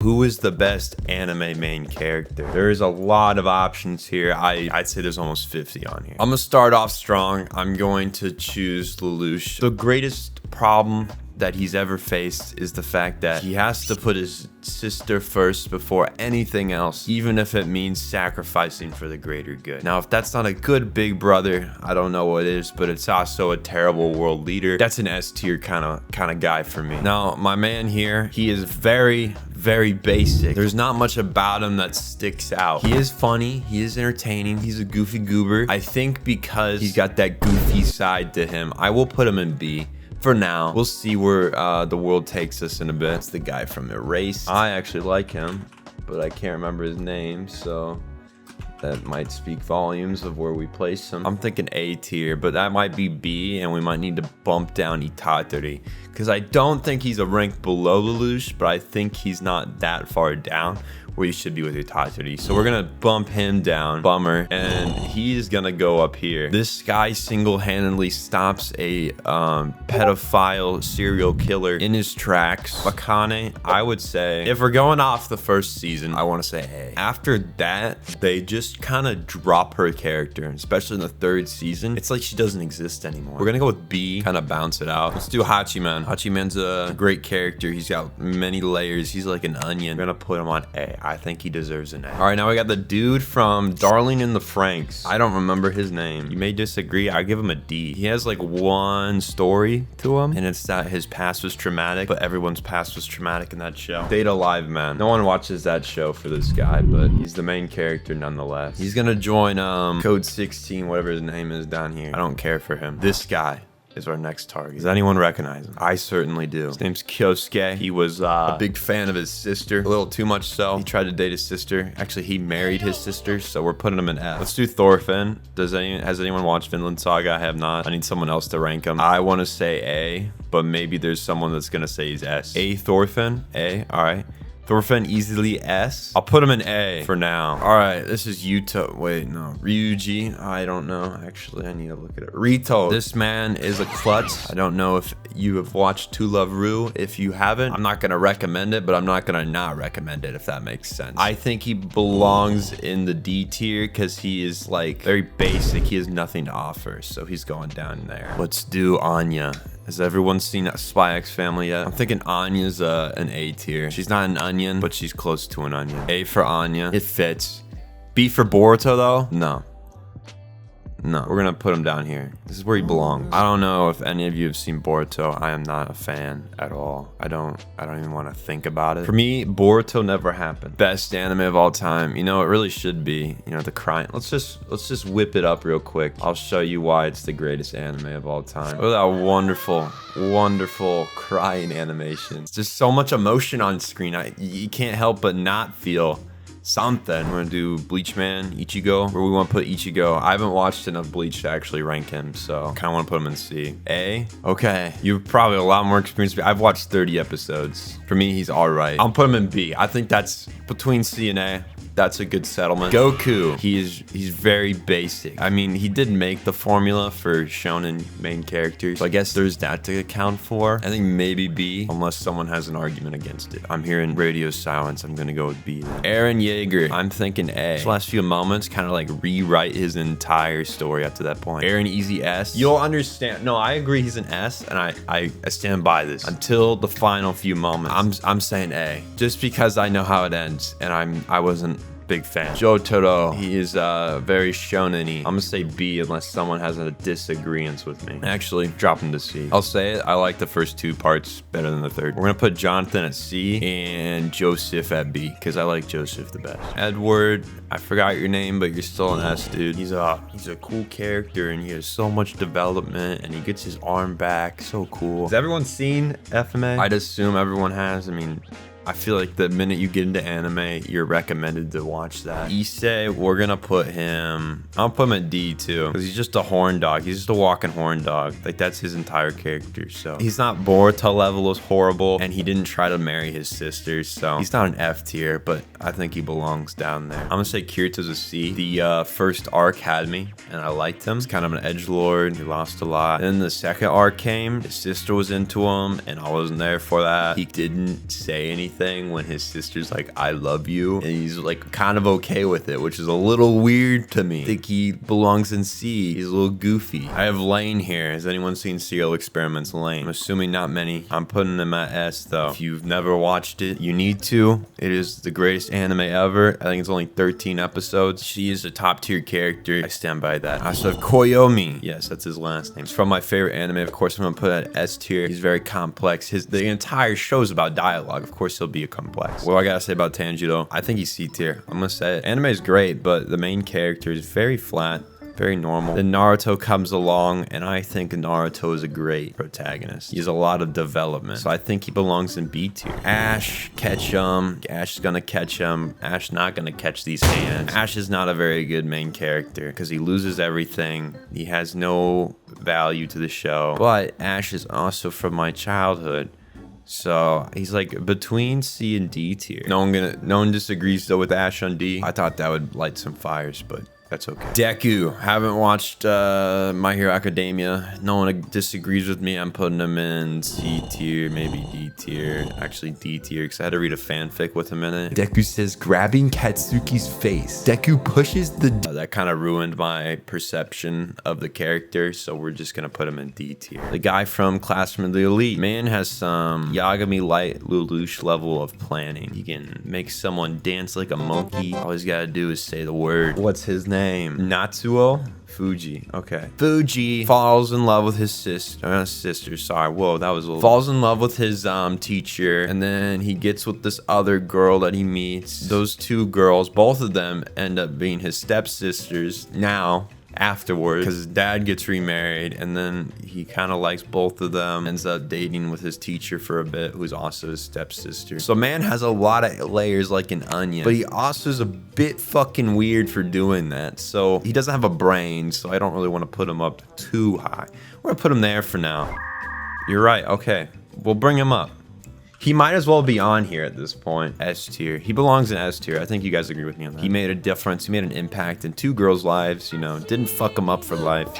Who is the best anime main character? There's a lot of options here. I'd say there's almost 50 on here. I'm gonna start off strong. I'm going to choose Lelouch. The greatest problem that he's ever faced is the fact that he has to put his sister first before anything else, even if it means sacrificing for the greater good. Now, if that's not a good big brother, I don't know what is, but it's also a terrible world leader. That's an S tier kind of guy for me. Now, my man here, he is very basic. There's not much about him that sticks out. He is funny, he is entertaining, he's a goofy goober. I think because he's got that goofy side to him, I will put him in B. For now, we'll see where the world takes us in a bit. It's the guy from Erase. I actually like him, but I can't remember his name, so that might speak volumes of where we place him. I'm thinking A tier, but that might be B, and we might need to bump down Itatori, because I don't think he's a rank below Lelouch, but I think he's not that far down where you should be with Itatori. So we're gonna bump him down, bummer, and he's gonna go up here. This guy single-handedly stops a pedophile serial killer in his tracks. Bakane, I would say, if we're going off the first season, I wanna say A. After that, they just kind of drop her character, especially in the third season. It's like she doesn't exist anymore. We're gonna go with B, kind of bounce it out. Let's do Hachiman. Hachiman's a great character. He's got many layers. He's like an onion. We're gonna put him on A. I think he deserves an A. All right, now we got the dude from Darling in the Franxx. I don't remember his name. You may disagree. I give him a D. He has like one story to him, and it's that his past was traumatic, but everyone's past was traumatic in that show. Data Live Man. No one watches that show for this guy, but he's the main character nonetheless. He's gonna join Code 16, whatever his name is down here. I don't care for him. This guy is our next target. Does anyone recognize him? I certainly do. His name's Kyosuke. He was a big fan of his sister, a little too much so. He tried to date his sister. Actually, he married his sister, so we're putting him in F. Let's do Thorfinn. Has anyone watched Vinland Saga? I have not. I need someone else to rank him. I want to say A, but maybe there's someone that's gonna say he's S. A Thorfinn? A, all right. Thorfinn easily S. I'll put him in A for now. All right, this is Yuto. Wait, no. Ryuji. I don't know. Actually, I need to look at it. Rito. This man is a klutz. I don't know if you have watched To Love Ru. If you haven't, I'm not going to recommend it, but I'm not going to not recommend it, if that makes sense. I think he belongs in the D tier because he is like very basic. He has nothing to offer, so he's going down there. Let's do Anya. Has everyone seen Spy X Family yet? I'm thinking Anya's an A tier. She's not an onion, but she's close to an onion. A for Anya. It fits. B for Boruto, though? No. No, we're gonna put him down here. This is where he belongs. I don't know if any of you have seen Boruto. I am not a fan at all. I don't even want to think about it. For me, Boruto never happened. Best anime of all time. You know, it really should be. You know, the crying. Let's just whip it up real quick. I'll show you why it's the greatest anime of all time. Look at that wonderful crying animation. It's just so much emotion on screen. You can't help but not feel something. We're gonna do Bleach Man, Ichigo. Where we want to put Ichigo. I haven't watched enough Bleach to actually rank him, so kind of want to put him in C. A? Okay. You've probably a lot more experience. I've watched 30 episodes. For me, he's all right. I'll put him in B. I think that's between C and A. That's a good settlement. Goku, he's very basic. I mean, he did make the formula for shonen main characters, so I guess there's that to account for. I think maybe B, unless someone has an argument against it. I'm hearing radio silence. I'm gonna go with B. Eren Yeager, I'm thinking A. His last few moments kind of like rewrite his entire story up to that point. Eren Easy S. You'll understand. No, I agree he's an S, and I stand by this until the final few moments. I'm saying A, just because I know how it ends, and I wasn't big fan. Jotaro, he is very shonen-y. I'm gonna say B unless someone has a disagreement with me. Actually, drop him to C. I'll say it, I like the first two parts better than the third. We're gonna put Jonathan at C and Joseph at B because I like Joseph the best. Edward, I forgot your name, but you're still an S, dude. He's a cool character and he has so much development and he gets his arm back. So cool. Has everyone seen FMA? I'd assume everyone has. I mean, I feel like the minute you get into anime, you're recommended to watch that. Issei, we're gonna put him, I'll put him at D too, because he's just a horn dog. He's just a walking horn dog. Like, that's his entire character. So he's not Boruto level as horrible, and he didn't try to marry his sisters, so he's not an F tier, but I think he belongs down there. I'm gonna say Kirito's a C. The first arc had me, and I liked him. He's kind of an edgelord. He lost a lot. Then the second arc came, his sister was into him, and I wasn't there for that. He didn't say anything everything when his sister's like, I love you. And he's like kind of okay with it, which is a little weird to me. I think he belongs in C. He's a little goofy. I have Lane here. Has anyone seen Serial Experiments Lane? I'm assuming not many. I'm putting him at S though. If you've never watched it, you need to. It is the greatest anime ever. I think it's only 13 episodes. She is a top tier character. I stand by that. I also have Koyomi. Yes, that's his last name. It's from my favorite anime. Of course, I'm gonna put it at S tier. He's very complex. The entire show is about dialogue. Of course, he'll be a complex. What do I gotta say about Tanjiro? I think he's C tier. I'm gonna say it. Anime is great, but the main character is very flat. Very normal. Then Naruto comes along, and I think Naruto is a great protagonist. He has a lot of development, so I think he belongs in B tier. Ash, catch him. Ash is gonna catch him. Ash not gonna catch these hands. Ash is not a very good main character because he loses everything. He has no value to the show. But Ash is also from my childhood. So he's like between C and D tier. No one disagrees though with Ash on D. I thought that would light some fires, but that's okay. Deku. Haven't watched My Hero Academia. No one disagrees with me. I'm putting him in C tier, maybe D tier. Actually D tier, because I had to read a fanfic with him in it. Deku says, grabbing Katsuki's face. Deku pushes the... that kind of ruined my perception of the character, so we're just going to put him in D tier. The guy from Classroom of the Elite. Man has some Yagami Light Lelouch level of planning. He can make someone dance like a monkey. All he's got to do is say the word. What's his name? Natsuo Fuji. Okay. Fuji falls in love with his sister. Sorry. Whoa, that was a little... Falls in love with his teacher, and then he gets with this other girl that he meets. Those two girls, both of them end up being his stepsisters now. Afterwards, because his dad gets remarried, and then he kind of likes both of them, ends up dating with his teacher for a bit, who's also his stepsister. So man has a lot of layers like an onion, but he also is a bit fucking weird for doing that. So he doesn't have a brain, so I don't really want to put him up too high. We're gonna put him there for now. You're right. Okay, we'll bring him up. He might as well be on here at this point. S tier. He belongs in S tier. I think you guys agree with me on that. He made a difference. He made an impact in 2 girls' lives, you know. Didn't fuck him up for life.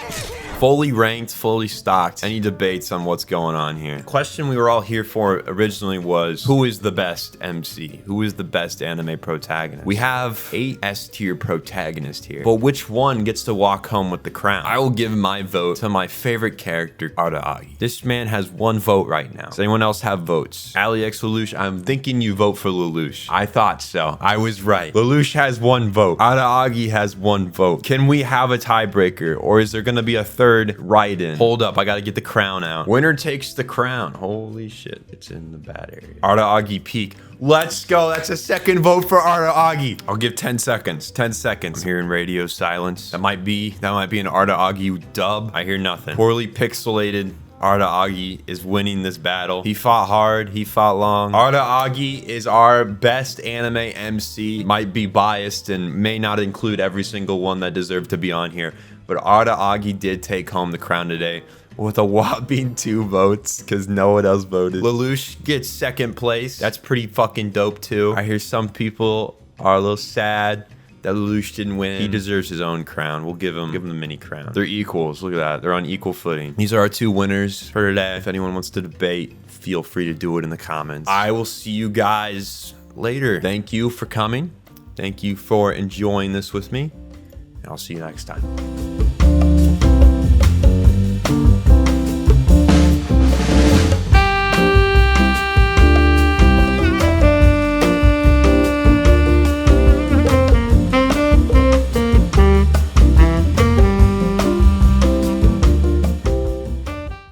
Fully ranked, fully stocked. Any debates on what's going on here? The question we were all here for originally was, who is the best MC? Who is the best anime protagonist? We have 8 S tier protagonists here, but which one gets to walk home with the crown? I will give my vote to my favorite character, Araragi. This man has 1 vote right now. Does anyone else have votes? AliX Lelouch, I'm thinking you vote for Lelouch. I thought so. I was right. Lelouch has 1 vote. Araragi has 1 vote. Can we have a tiebreaker, or is there gonna be a third write-in? Hold up, I gotta get the crown out. Winner takes the crown. Holy shit, it's in the bad area. Araragi peak. Let's go. That's a 2nd vote for Araragi. I'll give 10 seconds. 10 seconds. I'm hearing radio silence. That might be an Araragi dub. I hear nothing. Poorly pixelated. Araragi is winning this battle. He fought hard. He fought long. Araragi is our best anime MC. Might be biased and may not include every single one that deserved to be on here. But Araragi did take home the crown today with a whopping 2 votes because no one else voted. Lelouch gets 2nd place. That's pretty fucking dope too. I hear some people are a little sad that Lelouch didn't win. He deserves his own crown. We'll give him the mini crown. They're equals. Look at that. They're on equal footing. These are our 2 winners for today. If anyone wants to debate, feel free to do it in the comments. I will see you guys later. Thank you for coming. Thank you for enjoying this with me. And I'll see you next time.